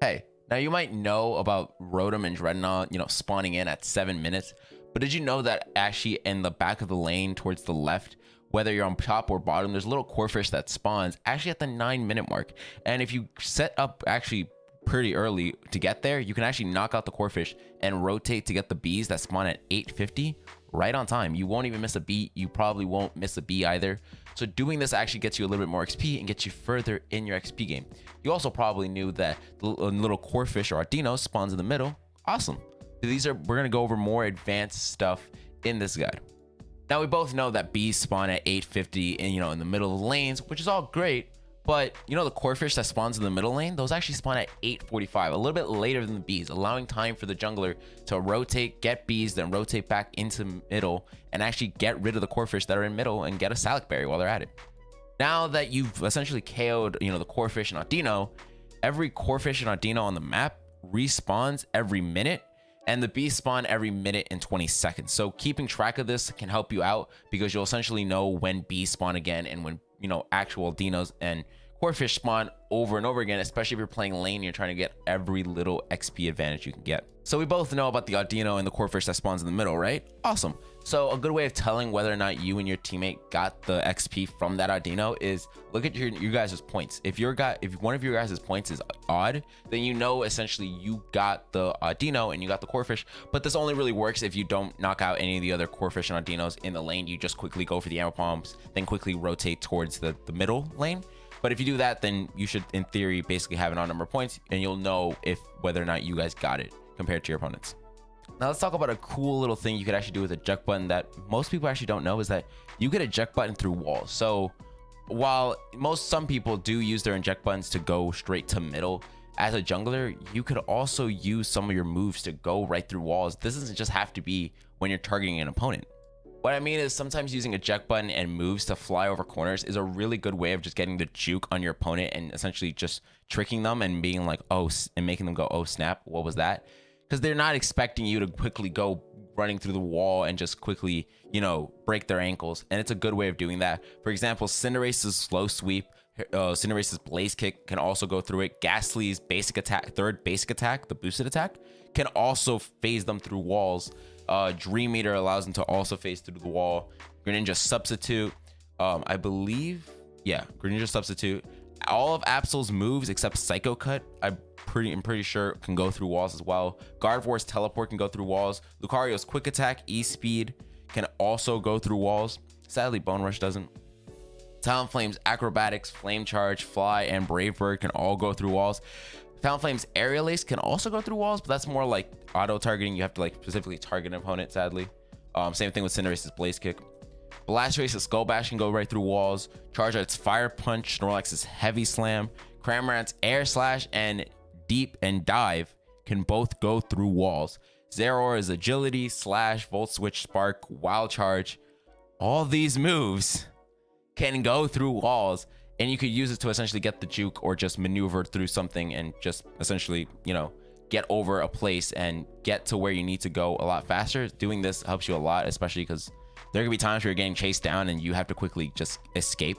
Hey, now you might know about Rotom and Dreadnought, spawning in at 7 minutes, but did you know that actually in the back of the lane towards the left, whether you're on top or bottom, there's a little Corphish that spawns actually at the 9-minute mark. And if you set up actually pretty early to get there, you can actually knock out the Corphish and rotate to get the bees that spawn at 8:50 right on time. You won't even miss a beat. You probably won't miss a bee either. So doing this actually gets you a little bit more XP and gets you further in your XP game. You also probably knew that the little Corphish or Ardino spawns in the middle. Awesome. We're going to go over more advanced stuff in this guide. Now we both know that bees spawn at 8:50 and in the middle of the lanes, which is all great. But the Corphish that spawns in the middle lane, those actually spawn at 8:45, a little bit later than the bees, allowing time for the jungler to rotate, get bees, then rotate back into middle and actually get rid of the Corphish that are in middle and get a Salic Berry while they're at it. Now that you've essentially KO'd, the Corphish and Audino, every Corphish and Audino on the map respawns every minute, and the bees spawn every minute and 20 seconds. So keeping track of this can help you out because you'll essentially know when bees spawn again and when actual Dinos and Corphish spawn over and over again, especially if you're playing lane and you're trying to get every little XP advantage you can get. So we both know about the Audino and the Corphish that spawns in the middle, right? Awesome. So a good way of telling whether or not you and your teammate got the XP from that Audino is look at your guys' points. If one of your guys' points is odd, then essentially you got the Audino and you got the Corphish. But this only really works if you don't knock out any of the other Corphish and Audinos in the lane. You just quickly go for the Ammo Bombs, then quickly rotate towards the middle lane. But if you do that, then you should, in theory, basically have an odd number of points, and you'll know whether or not you guys got it compared to your opponents. Now let's talk about a cool little thing you could actually do with a eject button that most people actually don't know is that you get eject button through walls. So while some people do use their eject buttons to go straight to middle, as a jungler, you could also use some of your moves to go right through walls. This doesn't just have to be when you're targeting an opponent. What I mean is sometimes using eject button and moves to fly over corners is a really good way of just getting the juke on your opponent and essentially just tricking them and being like, oh, and making them go, oh snap, what was that? Because they're not expecting you to quickly go running through the wall and just quickly, break their ankles. And it's a good way of doing that. For example, Cinderace's slow sweep, Cinderace's blaze kick can also go through it. Ghastly's basic attack, third basic attack, the boosted attack, can also phase them through walls. Dream Eater allows them to also phase through the wall. Greninja Substitute, Greninja Substitute. All of Absol's moves except Psycho Cut, I'm pretty sure can go through walls as well. Gardevoir's Teleport can go through walls. Lucario's Quick Attack, E-Speed can also go through walls. Sadly, Bone Rush doesn't. Talonflame's Acrobatics, Flame Charge, Fly, and Brave Bird can all go through walls. Talonflame's Aerial Ace can also go through walls, but that's more like auto targeting. You have to specifically target an opponent, sadly. Same thing with Cinderace's Blaze Kick. Blastoise's Skull Bash can go right through walls. Charizard's Fire Punch, Snorlax's Heavy Slam, Cramorant's Air Slash, and Deep and Dive can both go through walls. Zeraor's Agility, Slash, Volt Switch, Spark, Wild Charge. All these moves can go through walls. And you could use it to essentially get the juke or just maneuver through something and just essentially, get over a place and get to where you need to go a lot faster. Doing this helps you a lot, especially because there could be times where you're getting chased down and you have to quickly just escape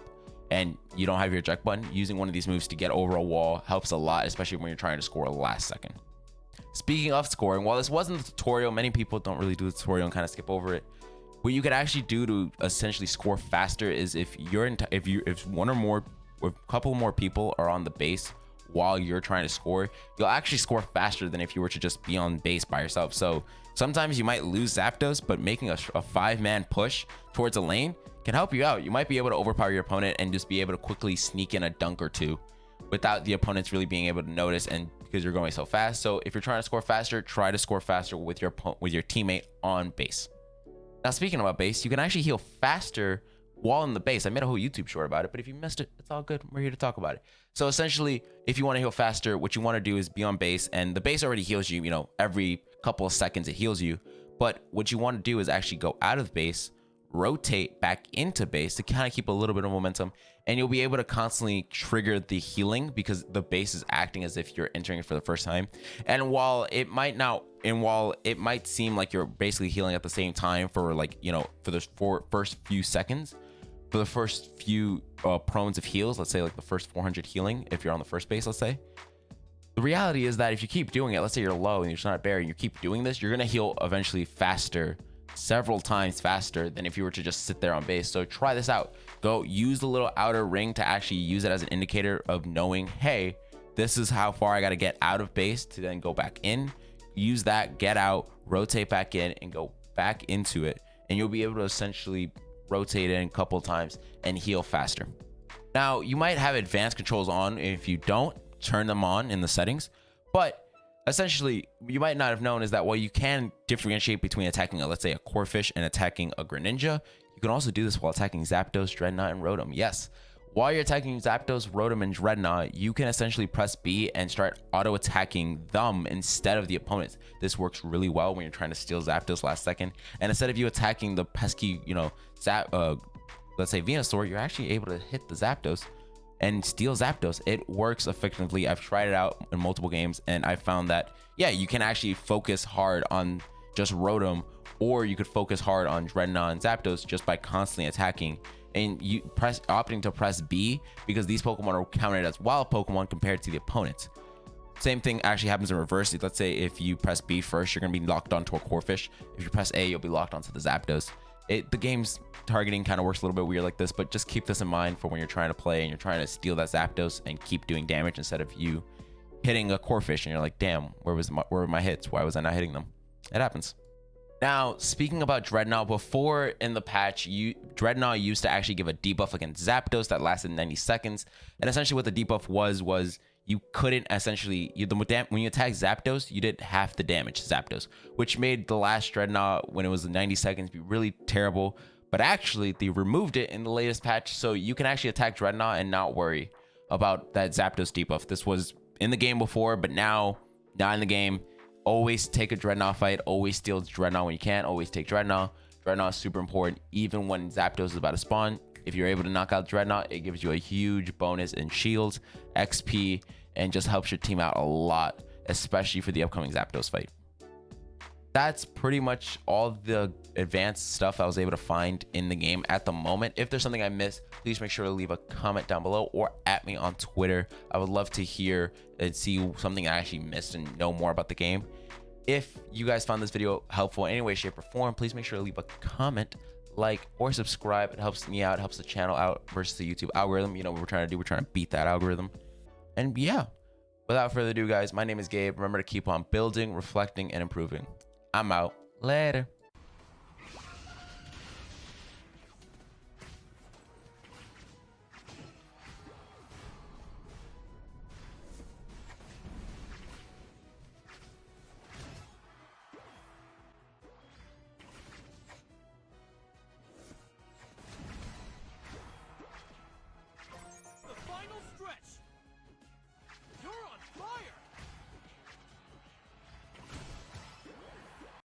and you don't have your eject button. Using one of these moves to get over a wall helps a lot, especially when you're trying to score last second. Speaking of scoring, while this wasn't the tutorial, many people don't really do the tutorial and kind of skip over it. What you could actually do to essentially score faster is if one or more or a couple more people are on the base while you're trying to score, you'll actually score faster than if you were to just be on base by yourself. So sometimes you might lose Zapdos, but making a 5-man push towards a lane can help you out. You might be able to overpower your opponent and just be able to quickly sneak in a dunk or two without the opponents really being able to notice, and because you're going so fast. So if you're trying to score faster, try to score faster with your teammate on base. Now, speaking about base, you can actually heal faster while in the base. I made a whole YouTube short about it, but if you missed it, it's all good. We're here to talk about it. So essentially, if you want to heal faster, what you want to do is be on base, and the base already heals you, every couple of seconds it heals you. But what you want to do is actually go out of base, rotate back into base to kind of keep a little bit of momentum, and you'll be able to constantly trigger the healing because the base is acting as if you're entering it for the first time. And while it might seem like you're basically healing at the same time for for the first few seconds, for the first few prones of heals, let's say like the first 400 healing, if you're on the first base, let's say, The reality is that if you keep doing it, let's say you're low and you're just not a berry and you keep doing this, you're going to heal eventually faster, several times faster than if you were to just sit there on base. So try this out. Go use the little outer ring to actually use it as an indicator of knowing, hey, this is how far I got to get out of base to then go back in. Use that, get out, rotate back in, and go back into it. And you'll be able to essentially rotate in a couple times and heal faster. Now, you might have advanced controls on. If you don't, turn them on in the settings. But essentially, you might not have known is that while you can differentiate between attacking, let's say, a Corphish and attacking a Greninja, you can also do this while attacking Zapdos, Dreadnought, and Rotom. Yes, while you're attacking Zapdos, Rotom, and Dreadnought, you can essentially press B and start auto-attacking them instead of the opponents. This works really well when you're trying to steal Zapdos last second. And instead of you attacking the pesky, let's say Venusaur, you're actually able to hit the Zapdos and steal Zapdos. It works effectively. I've tried it out in multiple games, and I found that, yeah, you can actually focus hard on just Rotom, or you could focus hard on Dreadnought and Zapdos just by constantly attacking. And you opting to press B because these Pokemon are counted as wild Pokemon compared to the opponents. Same thing actually happens in reverse. Let's say if you press B first, you're going to be locked onto a Corphish. If you press A, you'll be locked onto the Zapdos. The game's targeting kind of works a little bit weird like this, but just keep this in mind for when you're trying to play and you're trying to steal that Zapdos and keep doing damage instead of you hitting a Corphish and you're like, damn, where were my hits? Why was I not hitting them? It happens. Now, speaking about Dreadnought, before in the patch, Dreadnought used to actually give a debuff against Zapdos that lasted 90 seconds. And essentially what the debuff was you couldn't essentially, when you attack Zapdos, you did half the damage to Zapdos, which made the last Dreadnought, when it was 90 seconds, be really terrible. But actually, they removed it in the latest patch, so you can actually attack Dreadnought and not worry about that Zapdos debuff. This was in the game before, but now, not in the game. Always take a Dreadnought fight. Always steal Dreadnought when you can. Always take Dreadnought. Dreadnought is super important. Even when Zapdos is about to spawn, if you're able to knock out Dreadnought, it gives you a huge bonus in shields, XP, and just helps your team out a lot, especially for the upcoming Zapdos fight. That's pretty much all the advanced stuff I was able to find in the game at the moment. If there's something I missed, please make sure to leave a comment down below or at me on Twitter. I would love to hear and see something I actually missed and know more about the game. If you guys found this video helpful in any way, shape, or form, please make sure to leave a comment, like, or subscribe. It helps me out. It helps the channel out versus the YouTube algorithm. You know what we're trying to do. We're trying to beat that algorithm. And yeah, without further ado, guys, my name is Gabe. Remember to keep on building, reflecting, and improving. I'm out. Later.